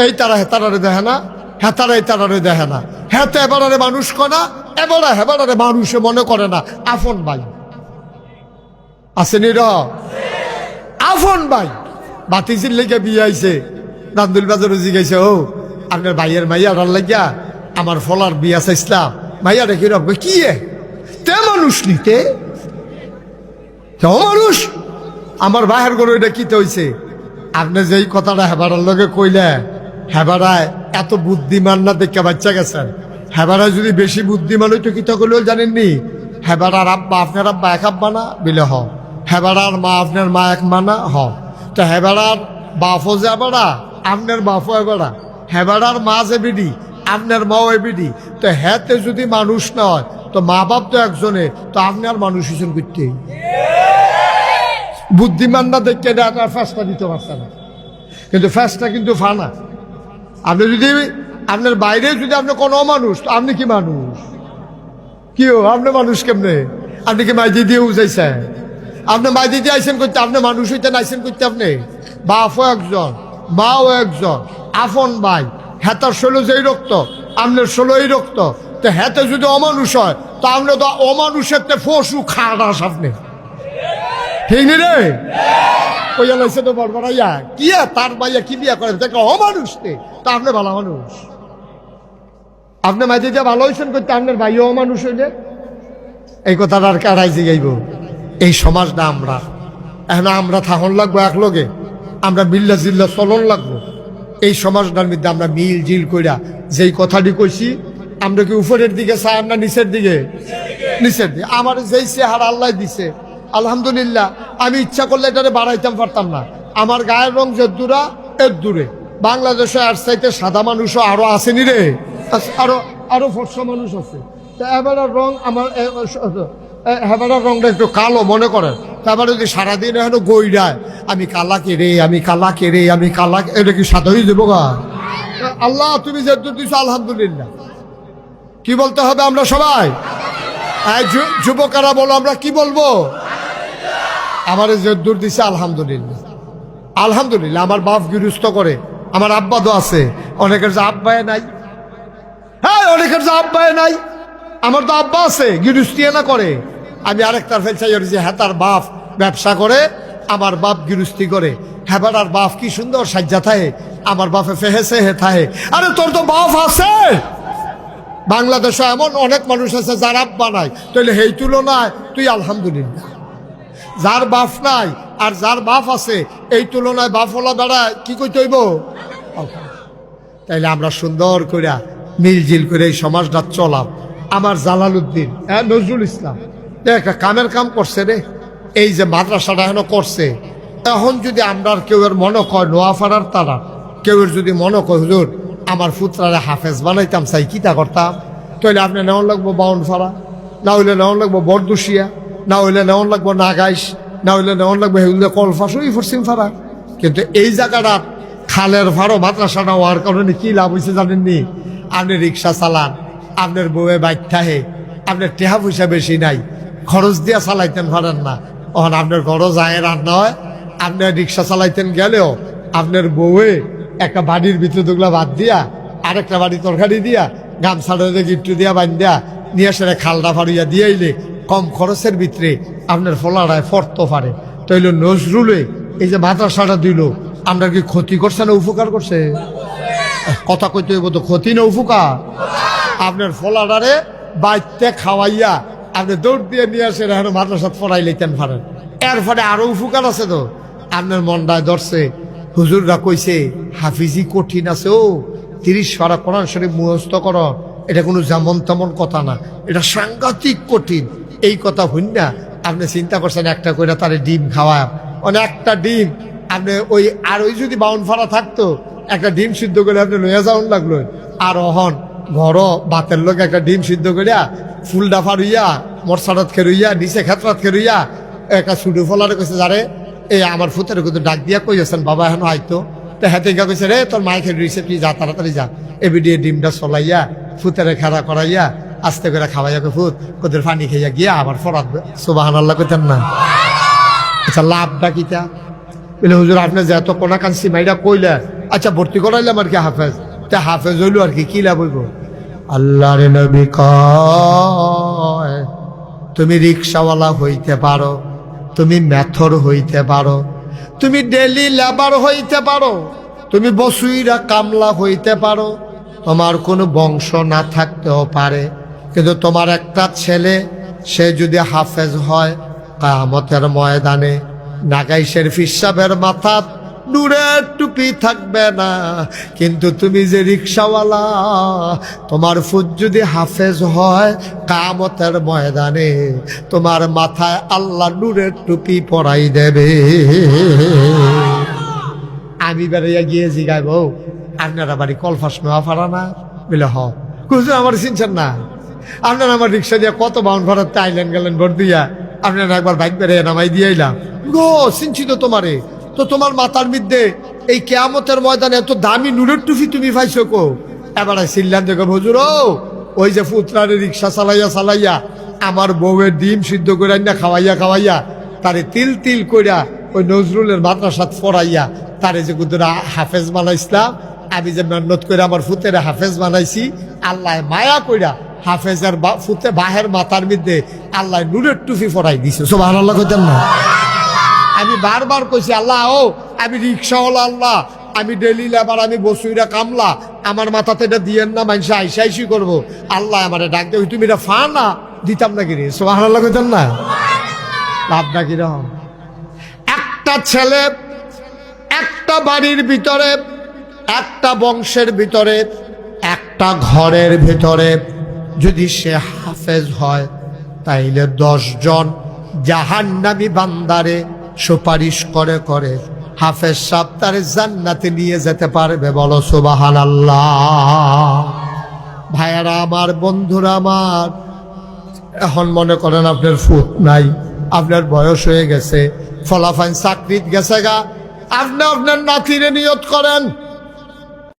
এই তারা হেতারারে দেখে না, হেতারা এই তারারে দেখে না, হেতে এবারে মানুষ কনা, এবারে হেবারে মানুষে মনে করে না আপন ভাই। আসেনি র আপন ভাই। বাতিজির লেগে বিয়ে আইছে, রান্দুল বাজার জিগাইছে, ও আপনার ভাইয়ের মাইয়া রান লাগিয়া আমার ফলার বিয়া চাইছিলাম, মাইয়া রেখে রাখবে কি তে মানুষ নিতে মানুষ আমার বাহের গরু এটা কিতে হইছে। আপনি যেই কথাটা হেবারার লগে কইলে, হেবারায় এত বুদ্ধিমান না দেখে বাচ্চা গেছেন। হেবারায় যদি বেশি বুদ্ধিমান হইতো কিতা করলেও জানেননি, হেবারার আব্বা আপনার আব্বা এক আব্বা না বিলে হ, হেবারার মা আপনার মা এক মা না হ। তো হেবারার বাফও যে এবারা, আপনার বাফও এবারা, হেবারার মা যে বিডি, আপনার মাও এবিডি। তো হ্যাতে যদি মানুষ না হয় তো মা বাপ তো একজনে, তো আপনার মানুষ হিসেবে করতে বুদ্ধিমান না দেখতে ফ্যাসটা দিতে পারছে না। কিন্তু ফ্যাসটা কিন্তু ফানা। আপনি যদি আপনার বাইরে যদি আপনি কোনো মানুষ, তো আপনি কি মানুষ? কি আপনি মানুষ কেমনে? আপনি কি মাইদি দিয়ে উজাইছেন? আপনি মাইদি দিয়ে আইসেন করতে, আপনি মানুষ হইতেন আইসেন করতে। আপনি বাপও একজন, মাও একজন, আপন ভাই। হেতার ষোলো যেই রক্ত, আপনার ষোলো এই রক্ত। তো হেতে যদি অমানুষ হয়, তো আপনি তো অমানুষের পশু খারাস আপনি, ঠিক নি রে? ওইয়া লাইছে তো বড়বড়াইয়া কি তার মাইয়া কি বিয়া করে দেখো অমানুষ তে, তো আপনি ভালো মানুষ। আপনি মাইতে দিয়ে ভালো হয়েছেন করতে, আপনার ভাইও অমানুষ হইলে এই কথাটা আর কারাই জিগাইব? এই সমাজটা আমরা এখন আমরা থাকন লাগবো এক লগে, আমরা মিল্লা জিল্লা চলন লাগবো। এই সমাজটার মধ্যে আমরা মিল জিল কইরা যেই কথাটি কইছি, আমরা কি উপরের দিকে চাই আমরা নিচের দিকে? নিচের দিকে। আমার যেই চেহারা আল্লাহ দিছে আলহামদুলিল্লাহ, আমি ইচ্ছা করলে এটারে বাড়াইতাম পারতাম না। আমার গায়ের রং যে দূরা এর দূরে, বাংলাদেশে আর চাইতে সাদা মানুষও আরো আসেনি রে, আরো আরো ফর্সা মানুষ আছে। তো এবারের রং আমার হেবারের রংটা একটু কালো মনে করেন। তারপর যদি সারাদিন এখন গইডায় আমি কালা কেড়ে, আমি কালা কেড়ে, আমি কালা, এটা কি সাদা হয়ে দেবো গা? আল্লাহ তুমি যে দিচ্ছ আলহামদুলিল্লাহ। কি বলতে হবে আমরা সবাই? যুবকেরা বলো, আমরা কি বলবো? আমার যে দূর দিছে আলহামদুলিল্লাহ। আলহামদুলিল্লাহ আমার বাপ গৃহস্থ করে, আমার আব্বা তো আছে। অনেকের যে আব্বায় নাই, হ্যাঁ অনেকের যে আব্বায় নাই, আমার তো আব্বা আছে গৃহস্থিয়া না করে। আমি আরেকটার ফেল চাই যে হ্যাঁ তার বাপ ব্যবসা করে, আমার বাপ গৃহস্থী করে। হ্যাঁ আর বাপ কি সুন্দর সাজ্জা থাকে, আমার বাপে ফেহেছে হে থাকে। আরে তোর তো বাপ আছে। বাংলাদেশে এমন অনেক মানুষ আছে যার আব্বা নাই, তাহলে সেই তুলনায় তুই আলহামদুলিল্লাহ। যার বাপ নাই আর যার বাপ আছে, এই তুলনায় বাপওয়ালা বেড়া কি কইতে হইব? তাইলে আমরা সুন্দর করে মিলজিল করে এই সমাজটা চলাম। আমার জালালউদ্দিন নজরুল ইসলাম একটা কামের কাম করছে রে, এই যে মাদ্রাসাটা এখনো করছে। এখন যদি আমরা কেউ এর মনে কয় নোয়াফাড়ার তারা, কেউ যদি মনে কয় হুজুর আমার পুত্রারে হাফেজ বানাইতাম চাই, কিতা করতাম? তাহলে আপনি নেওয়ান লাগবো বাউনফাড়া, না হইলে নেওয়ান লাগবো বরদুশিয়া, না হইলে নেওয়ান লাগবো নাগাইশ, না হইলে নেওয়ান লাগবো হেউলে কলফাস, ওই পশ্চিম ফাড়া। কিন্তু এই জায়গাটা খালের ফাড়ো মাদ্রাসাটা হওয়ার কারণে কি লাভ হয়েছে জানেননি? আপনি রিক্সা চালান, আপনার বউয়ে বাইক থাহে, আপনার টেহা পয়সা বেশি নাই, খরচ দিয়া চালাইতেন পারেন না। তখন আপনার ঘরও যায় রান্না হয়, আপনার রিক্সা চালাইতেন গেলেও আপনার বউয়ে একটা বাড়ির ভিতরে দুগুলা ভাত দিয়া, আরেকটা বাড়ি তরকারি দিয়া, গামছাটা গিট্টু দিয়া বান্ধিয়া নিয়ে সেটা খালটা ফাড়িয়া দিয়াইলে কম খরচের ভিতরে আপনার ফলাড়ায় ফরতে পারে। তাইল নজরুলে এই যে মাদ্রাসাটা দিল, আমরা কি ক্ষতি করছে না উপকার করছে? কথা কইতে হইব তো, ক্ষতি না উপকার? আপনার ফলাড়ারে বাইতে খাওয়াইয়া আপনি দৌড় দিয়ে নিয়ে আসে এখন মাদ্রাসা পড়াই লইতেন পারেন। এর ফলে আরো উপকার আছে তো। আপনার মনটায় ধরছে, হুজুররা কইছে হাফিজি কঠিন আছে, ও 30 পারা কোরআন শরীফ মুখস্থ করো, এটা কোনো যেমন তেমন কথা না, এটা সাংঘাতিক কঠিন। এই কথা হইন না আপনি চিন্তা করছেন একটা করে তারে ডিম খাওয়া, অনেকটা ডিম আপনি ওই, আর ওই যদি বাউন ফাড়া থাকতো একটা ডিম সিদ্ধ করে আপনি লইয়া যাওয়ান লাগলো। আর অহন ঘর বাতের লোক একটা ডিম সিদ্ধ করিয়া ফুল ডাফা রইয়া মরসারাত খেরইয়া নিচে খেতরাত খেরইয়া একটা ছুটু ফলারে কইছে, যারে এই আমার ফুতের কিন্তু ডাক দিয়া কইছেন বাবা এখন হয়তো। তো হাতে কইছে রে তোর মাই খেয়ে রইছে, তুই যা তাড়াতাড়ি যা। এবিডিয়ে ডিমটা চলাইয়া ফুতেরে খেলা করাইয়া আস্তে করে খাওয়াইয়া ফুত কোদের পানি খাইয়া গিয়া আবার ফরাত সুবহানাল্লাহ কইতেন না। আচ্ছা লাভটা কিটা? বলে হুজুর আপনি যে এত কোনা কানসি মাইরা কইলে, আচ্ছা ভর্তি করাইলাম আর কি হাফেজ, তা হাফেজ হইলো আর কি লাভ হইব? আল্লাহর নবী কয় তুমি রিক্সাওয়ালা হইতে পারো, তুমি মেথর হইতে পারো, তুমি ডেলি লেবার হইতে পারো, তুমি বসুইরা কামলা হইতে পারো, তোমার কোনো বংশ না থাকতেও পারে, কিন্তু তোমার একটা ছেলে সে যদি হাফেজ হয়, কিয়ামতের ময়দানে নাগাইশের ফিসাবের মাথাত নূরের টুপি থাকবে না। কিন্তু তুমি যে রিক্সাওয়ালা, তোমার ফুট যদি হাফেজ হয়, কিয়ামতের ময়দানে তোমার মাথায় আল্লাহ নূরের টুপি পরাই দেবে। আমি বেড়াইয়া গিয়ে জিগাইব আপনারা বাড়ি কলফাস নোয়া ফাড়া না? বলে হ। হুজুর আমার চিনছেন না, আপনারা আমার রিক্সা দিয়ে কত বাউন্ড ভাড়াতে আইলেন গেলেন ভোট দিয়া, আপনারা একবার বাইক বেড়ে নামাই দিয়ে আইলাম গো, চিনছি তো তোমারে। তো তোমার মাথার মধ্যে এই কিয়ামতের ময়দানে এত দামি নূরের টুপি তুমি পাইছো কো? এবার চিল্লান দেখো হুজুর, ওই যে ফুতরারে রিক্সা চালাইয়া আমার বউয়ের ডিম সিদ্ধ করে না খাওয়াইয়া তারে তিল তিল কইরা ওই নজরুলের মাদ্রাসাত পড়াইয়া তারে যে গুদরা হাফেজ বানাইছিলাম, আমি যে মেহনত করে আমার ফুতের হাফেজ বানাইছি, আল্লাহ মায়া কইরা হাফেজের ফুতে বাহের মাথার মধ্যে আল্লাহ নূরের টুপি পরাই দিছে। সুবহানাল্লাহ কইতেন না? আমি বারবার কইছি আল্লাহ আমি রিক্সাওয়ালা, আল্লাহ আমি ডেলি লেবার, আমি বসুইরা কামলা, আমার মাথাতে এটা দিয়েন না, মানুষ আইসি করবো। আল্লাহ আমার ডাক দেবে, তুমি এটা ফা না দিতাম না কিরে? সুবহানাল্লাহ কইতেন না? লাভ না কিরকম? একটা ছেলে একটা বাড়ির ভিতরে, একটা বংশের ভিতরে, একটা ঘরের ভিতরে যদি সে হাফেজ হয়, তাইলে 10 জন জাহান্নামী বান্দারে সুপারিশ করে হাফেজ সাহেব তারে জান্নাতে নিয়ে যেতে পারবে। বলো সুবহানাল্লাহ। ভাইয়ারা আমার, বন্ধুরা আমার, এখন মনে করেন আপনার ফুট নাই, আপনার বয়স হয়ে গেছে, ফলাফাইন চাকরিত গেছে গা, আপনি আপনার নাতিরে নিয়ত করেন